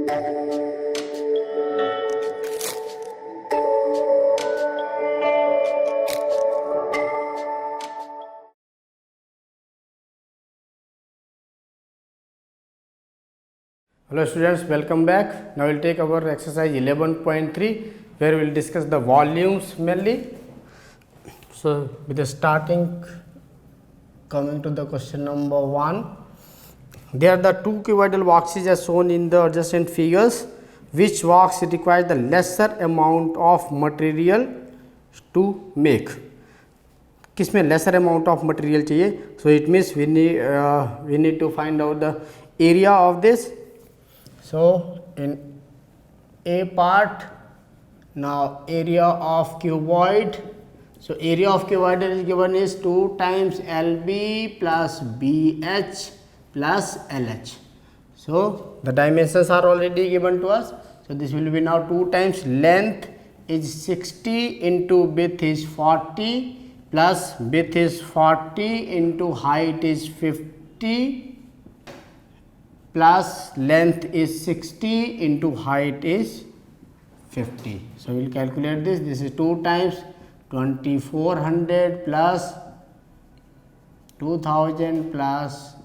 Hello students, welcome back. Now we will take our exercise 11.3 where we will discuss the volumes mainly. So with the starting, coming to the question number 1, there are the two cuboidal boxes as shown in the adjacent figures. Which box requires the lesser amount of material to make? किसमें lesser amount of material चाहिए? So it means we need to find out the area of this. So in A part, now area of cuboid. So area of cuboid is given is 2 times LB plus BH plus LH. So the dimensions are already given to us. So this will be now 2 times length is 60 into width is 40 plus width is 40 into height is 50 plus length is 60 into height is 50. So we will calculate this. This is 2 times 2400 plus 2000 plus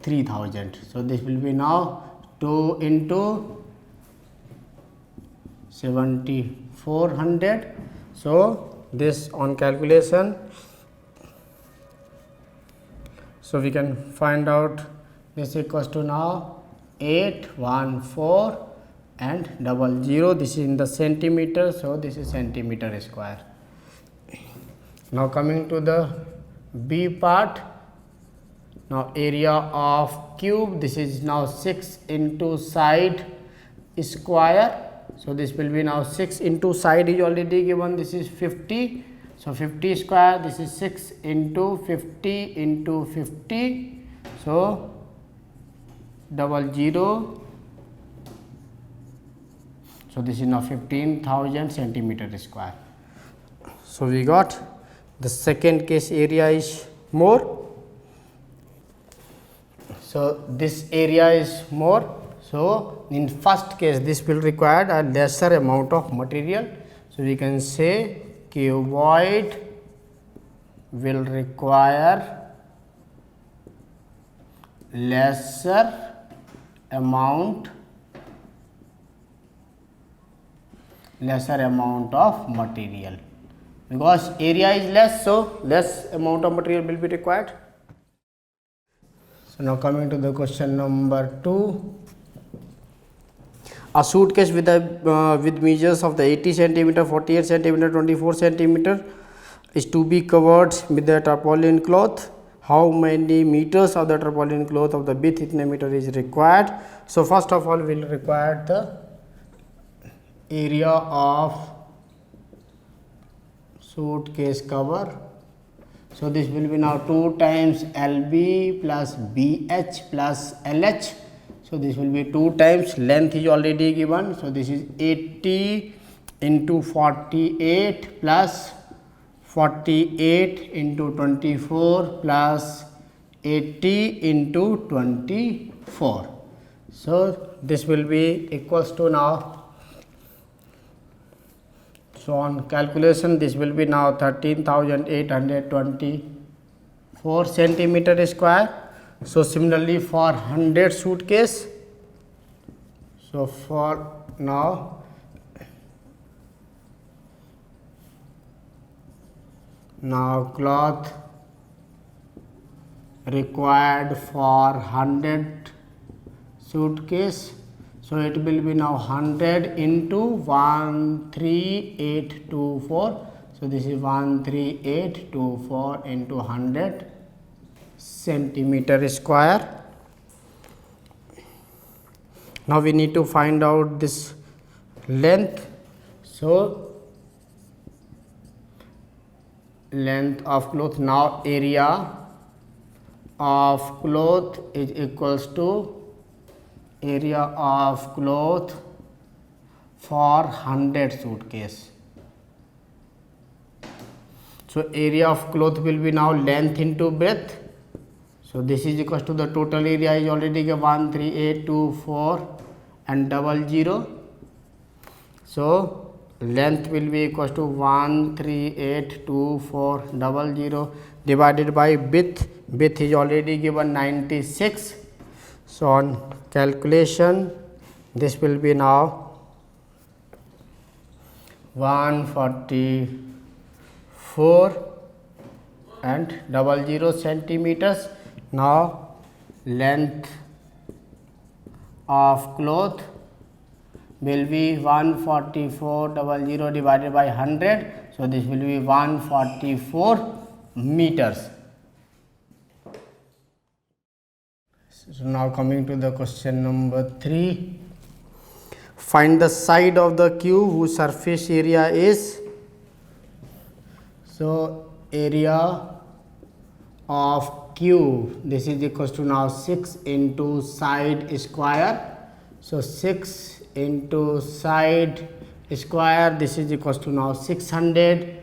3000. So this will be now 2 into 7400. So this on calculation, so we can find out this equals to now 814 and 00. This is in the centimeter, so this is centimeter square. Now coming to the B part, now area of cube, this is now 6 into side square. So this will be now 6 into side is already given, this is 50. So 50 square, this is 6 into 50 into 50. So 00. So this is now 15,000 centimeter square. So we got the second case area is more. So this area is more. So in first case this will require a lesser amount of material. So we can say cuboid will require lesser amount of material, because area is less, so less amount of material will be required. So now coming to the question number 2, a suitcase with measures of the 80 centimeter, 48 centimeter, 24 centimeter is to be covered with the tarpaulin cloth. How many meters of the tarpaulin cloth of the width itne meter is required? So first of all we will require the area of suitcase cover. So this will be now 2 times LB plus BH plus LH. So this will be 2 times length is already given. So this is 80 into 48 plus 48 into 24 plus 80 into 24. So this will be equals to now, so on calculation this will be now 13,824 centimeter square. So similarly for 100 suitcase, so for now cloth required for 100 suitcase. So it will be now 100 into 13824. So this is 13824 into 100 centimeter square. Now we need to find out this length. So length of cloth, now area of cloth is equals to area of cloth for 100 suitcase. So area of cloth will be now length into breadth. So this is equals to the total area is already 13824 and 00. So length will be equal to 1382400 divided by width. Width is already given 96. So on calculation, this will be now 144 and 00 centimeters. Now length of cloth will be 14400 divided by 100. So this will be 144 meters. So now coming to the question number 3. Find the side of the cube whose surface area is. So area of cube, this is equal to now 6 into side square. So 6 into side square, this is equal to now 600.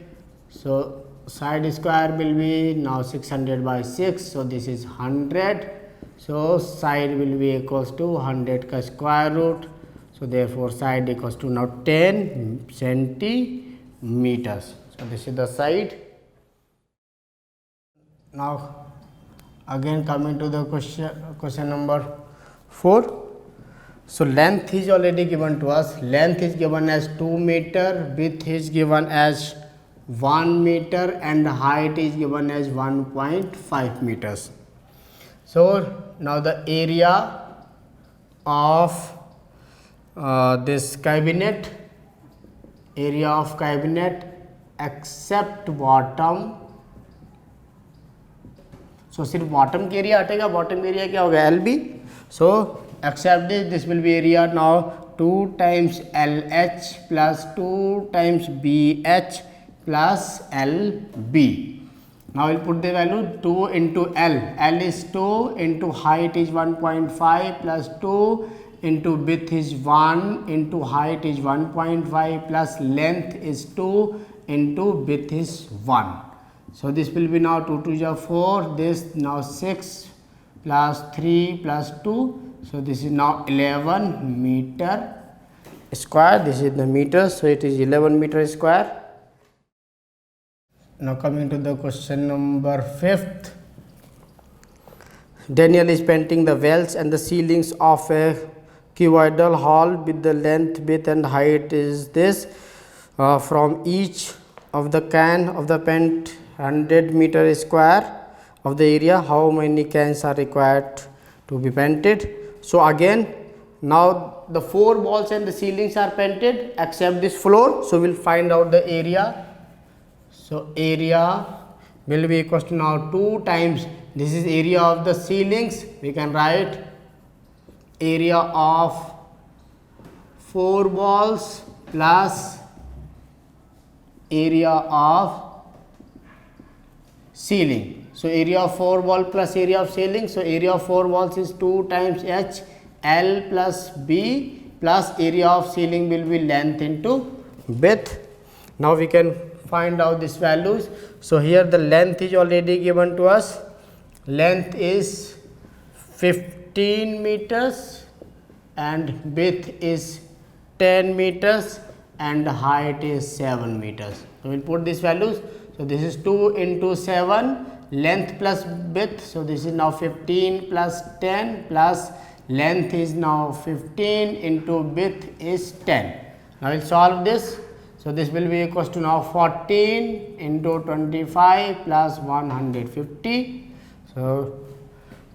So side square will be now 600 by 6. So this is 100. So side will be equals to 100 ka square root. So therefore side equals to now 10 centimeters. So this is the side. Now again coming to the question number 4. So length is already given to us. Length is given as 2 meter, width is given as 1 meter and height is given as 1.5 meters. So now the area of this cabinet, except bottom. So सिर्फ bottom के area हटेगा, bottom area क्या होगा LB. So except this will be area now 2 times LH plus 2 times BH plus LB. Now we'll put the value 2 into L. L is 2 into height is 1.5 plus 2 into width is 1 into height is 1.5 plus length is 2 into width is 1. So this will be now 2 to the 4, this now 6 plus 3 plus 2. So this is now 11 meter square. This is the meter, so it is 11 meter square. Now coming to the question number 5th. Daniel is painting the walls and the ceilings of a cuboidal hall with the length, width and height is this. From each of the can of the paint 100 meter square of the area, how many cans are required to be painted? So again, now the 4 walls and the ceilings are painted except this floor. So we'll find out the area. So area will be equal to now 2 times, this is area of the ceilings, we can write area of 4 walls plus area of ceiling. So area of 4 wall plus area of ceiling. So area of 4 walls is 2 times H L plus B plus area of ceiling will be length into width. Now we can find out these values. So here the length is already given to us. Length is 15 meters and width is 10 meters and height is 7 meters. So we'll put these values. So this is 2 into 7, length plus width. So this is now 15 plus 10 plus length is now 15 into width is 10. Now we'll solve this. So this will be equals to now 14 into 25 plus 150. So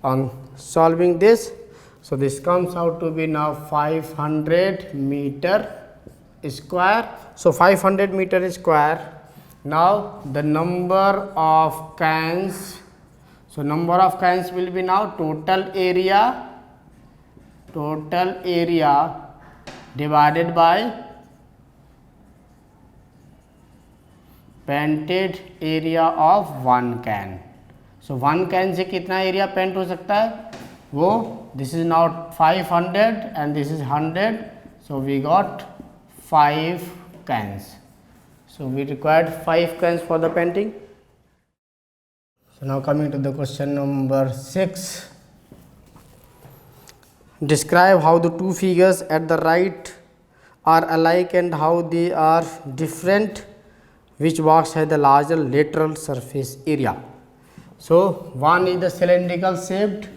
on solving this, so this comes out to be now 500 meter square. So 500 meter square. Now the number of cans, so number of cans will be now total area divided by painted area of 1 can. So 1 can से कितना area paint हो सकता है वो, this is now 500 and this is 100. So we got 5 cans. So we required 5 cans for the painting. So now coming to the question number 6. describe how the two figures at the right are alike and how they are different. Which box has the larger lateral surface area? So one is the cylindrical shaped.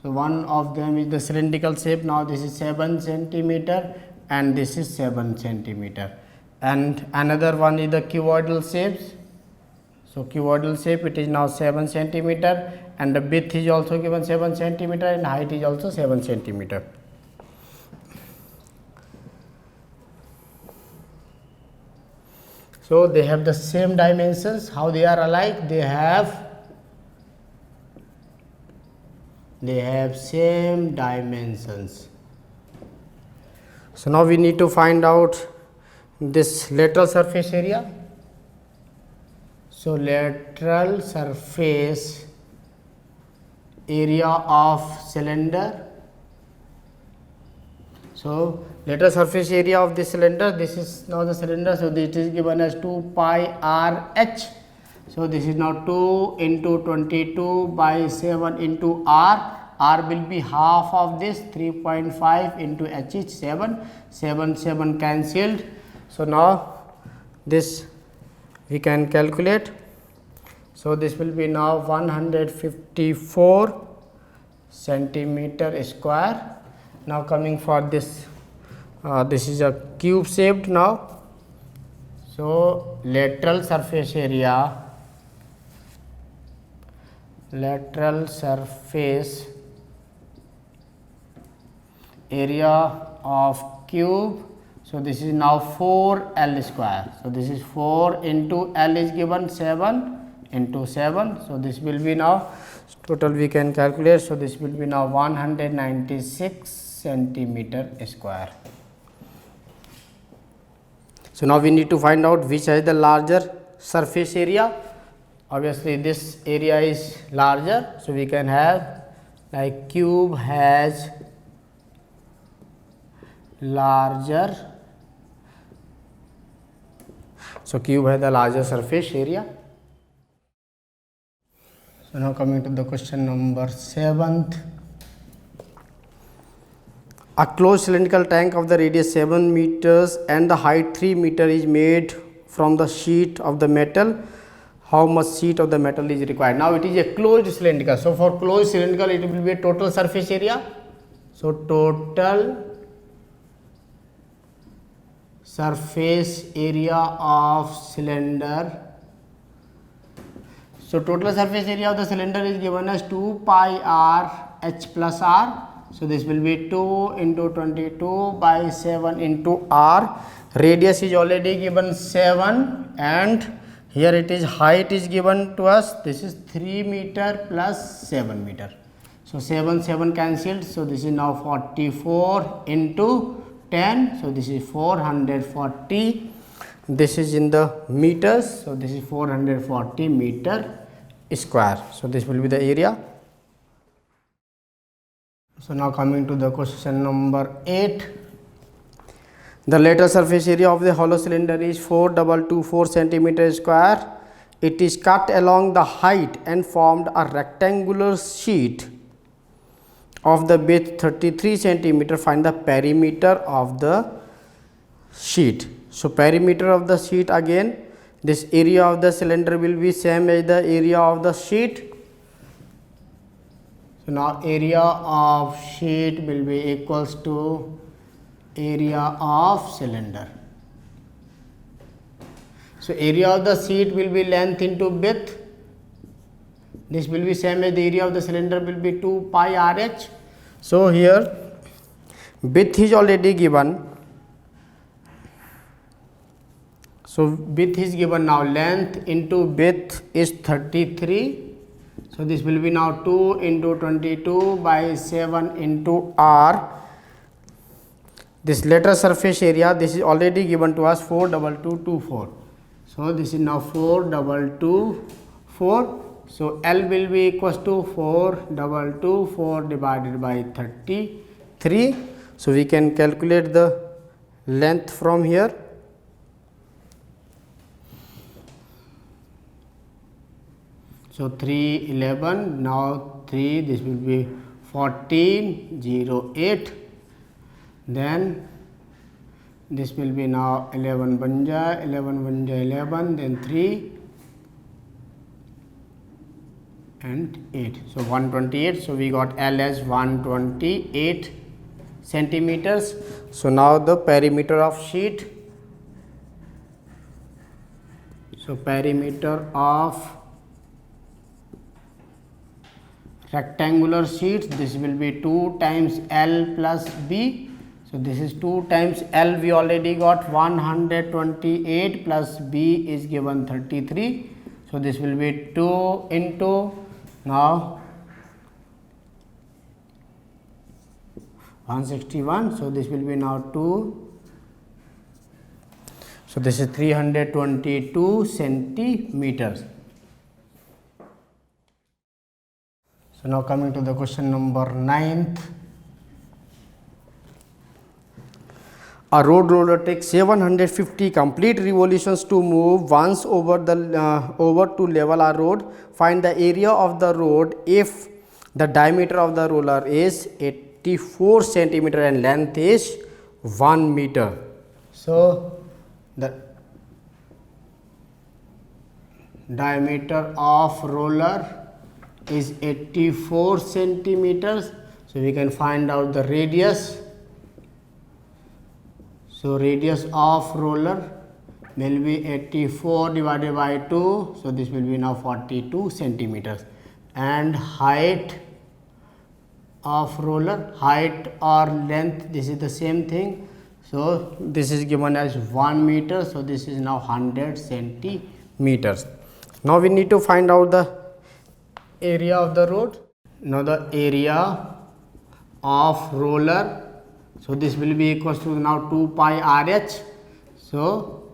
So one of them is the cylindrical shape. Now this is 7 centimeter and this is 7 centimeter. And another one is the cuboidal shapes. So cuboidal shape, it is now 7 centimeter and the width is also given 7 centimeter and height is also 7 centimeter. So they have the same dimensions. How they are alike? They have same dimensions. So now we need to find out this lateral surface area. So lateral surface area of cylinder. So lateral surface area of this cylinder, this is now the cylinder, so this is given as 2 pi r h. So this is now 2 into 22 by 7 into r. R will be half of this, 3.5 into h is 7, 7 cancelled. So now this we can calculate. So this will be now 154 centimeter square. Now coming for this, this is a cube shaped now. So lateral surface area of cube. So this is now 4L square. So this is 4 into L is given 7 into 7. So this will be now total we can calculate. So this will be now 196 centimeter square. So now we need to find out which has the larger surface area. Obviously this area is larger, so we can have like cube has larger. So cube has the larger surface area. So now coming to the question number 7th. A closed cylindrical tank of the radius 7 meters and the height 3 meter is made from the sheet of the metal. How much sheet of the metal is required? Now it is a closed cylindrical. So for closed cylindrical it will be a total surface area. So total surface area of cylinder. So total surface area of the cylinder is given as 2 pi r h plus r. So this will be 2 into 22 by 7 into r. Radius is already given 7 and here it is height is given to us. This is 3 meter plus 7 meter. So 7 cancelled. So this is now 44 into 10. So this is 440. This is in the meters. So this is 440 meter square. So this will be the area. So now coming to the question number 8. The lateral surface area of the hollow cylinder is 4224 centimeter square. It is cut along the height and formed a rectangular sheet of the width 33 centimeter. Find the perimeter of the sheet. So perimeter of the sheet, again this area of the cylinder will be same as the area of the sheet. So now area of sheet will be equals to area of cylinder. So area of the sheet will be length into width. This will be same as the area of the cylinder will be 2 pi RH. So here width is already given. So width is given now, length into width is 33. So this will be now 2 into 22 by 7 into r. This lateral surface area, this is already given to us 42224. So this is now 4224. So L will be equals to 4224 divided by 33. So we can calculate the length from here. So 3 11, now 3, this will be 14 0 8, then this will be now 11 banja 11, then 3 and 8, so 128. So we got L as 128 centimeters. So now the perimeter of sheet. So perimeter of rectangular sheets, this will be 2 times L plus B. So this is 2 times L, we already got 128 plus B is given 33. So this will be 2 into now 161. So this will be now 2. So this is 322 centimeters. So now coming to the question number 9th. A road roller takes 750 complete revolutions to move once over to level a road. Find the area of the road if the diameter of the roller is 84 centimeter and length is 1 meter. So the diameter of roller is 84 centimeters. So we can find out the radius. So radius of roller will be 84 divided by 2. So this will be now 42 centimeters. And height of roller, height or length, this is the same thing. So this is given as 1 meter. So this is now 100 centimeters. Now we need to find out the area of the road. Now the area of roller, so this will be equals to now 2 pi RH. So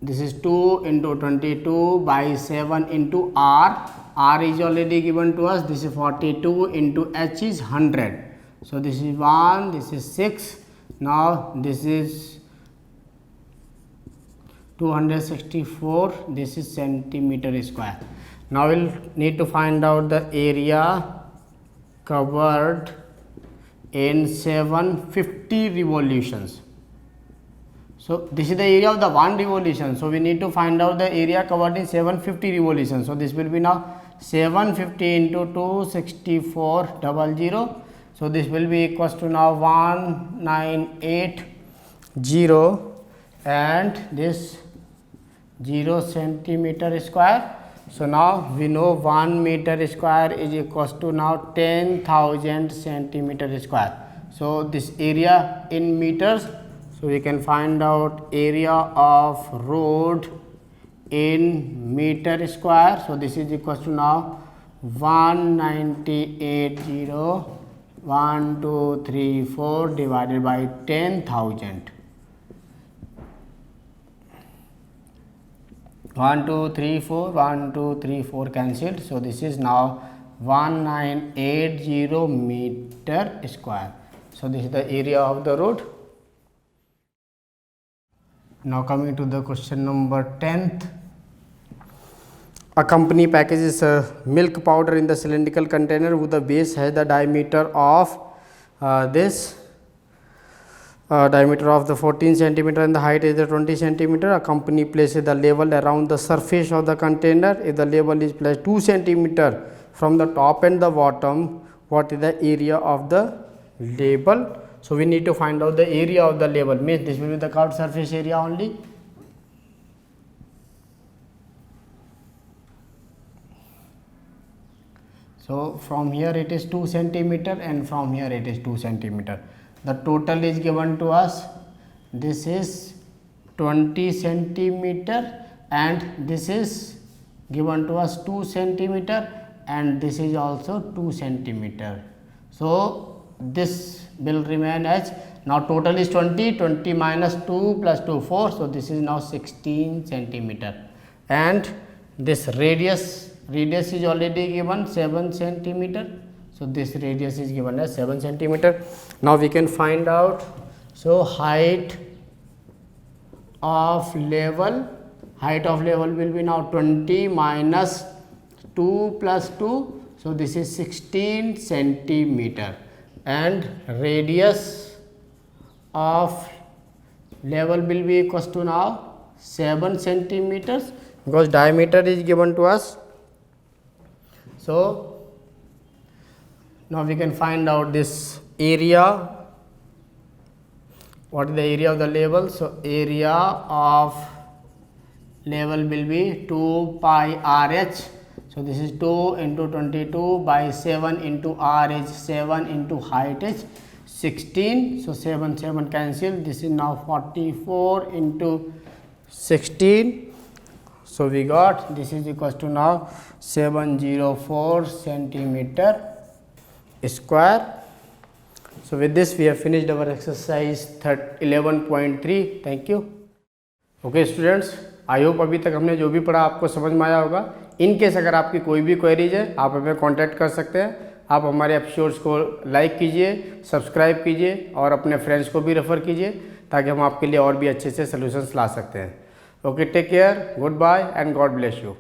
this is 2 into 22 by 7 into R. R is already given to us. This is 42 into H is 100. So this is 1, this is 6. Now this is 264, this is centimeter square. Now we'll need to find out the area covered in 750 revolutions. So this is the area of the one revolution. So we need to find out the area covered in 750 revolutions. So this will be now 750 into 26400. So this will be equals to now 1980 and this 0 centimeter square. So now we know 1 meter square is equals to now 10,000 centimeter square. So this area in meters. So we can find out area of road in meter square. So this is equals to now 1980 1 2 3 4 divided by 10,000. 1 2 3 4 1 2 3 4 cancelled. So this is now 1980 meter square. So this is the area of the road. Now coming to the question number 10th. A company packages milk powder in the cylindrical container with the base has the diameter of diameter of the 14 centimeter and the height is the 20 centimeter. A company places the label around the surface of the container. If the label is placed 2 centimeter from the top and the bottom, what is the area of the label? So we need to find out the area of the label. Means this will be the curved surface area only. So from here it is 2 centimeter and from here it is 2 centimeter. The total is given to us. This is 20 centimeter and this is given to us 2 centimeter and this is also 2 centimeter. So this will remain as, now total is 20 minus 2 plus 2 4. So this is now 16 centimeter and this radius is already given 7 centimeter. So this radius is given as 7 centimeter. Now we can find out. So height of level will be now 20 minus 2 plus 2, so this is 16 centimeter, and radius of level will be equals to now 7 centimeters, because diameter is given to us. So now we can find out this area. What is the area of the level? So area of level will be 2 pi RH. So this is 2 into 22 by 7 into R is 7 into height is 16. So 7 cancel. This is now 44 into 16. So we got this is equals to now 704 centimeter square. So with this we have finished our exercise 11.3. Thank you. Okay students, I hope अभी तक हमने जो भी पढ़ा आपको समझ में आया होगा. इन केस अगर आपकी कोई भी क्वेरीज है आप हमें कांटेक्ट कर सकते हैं. आप हमारे एपिसोड्स को लाइक कीजिए, सब्सक्राइब कीजिए और अपने फ्रेंड्स को भी रेफ़र कीजिए ताकि हम आपके लिए और भी अच्छे से सॉल्यूशंस ला सकते हैं. Okay, take care, goodbye and God bless you.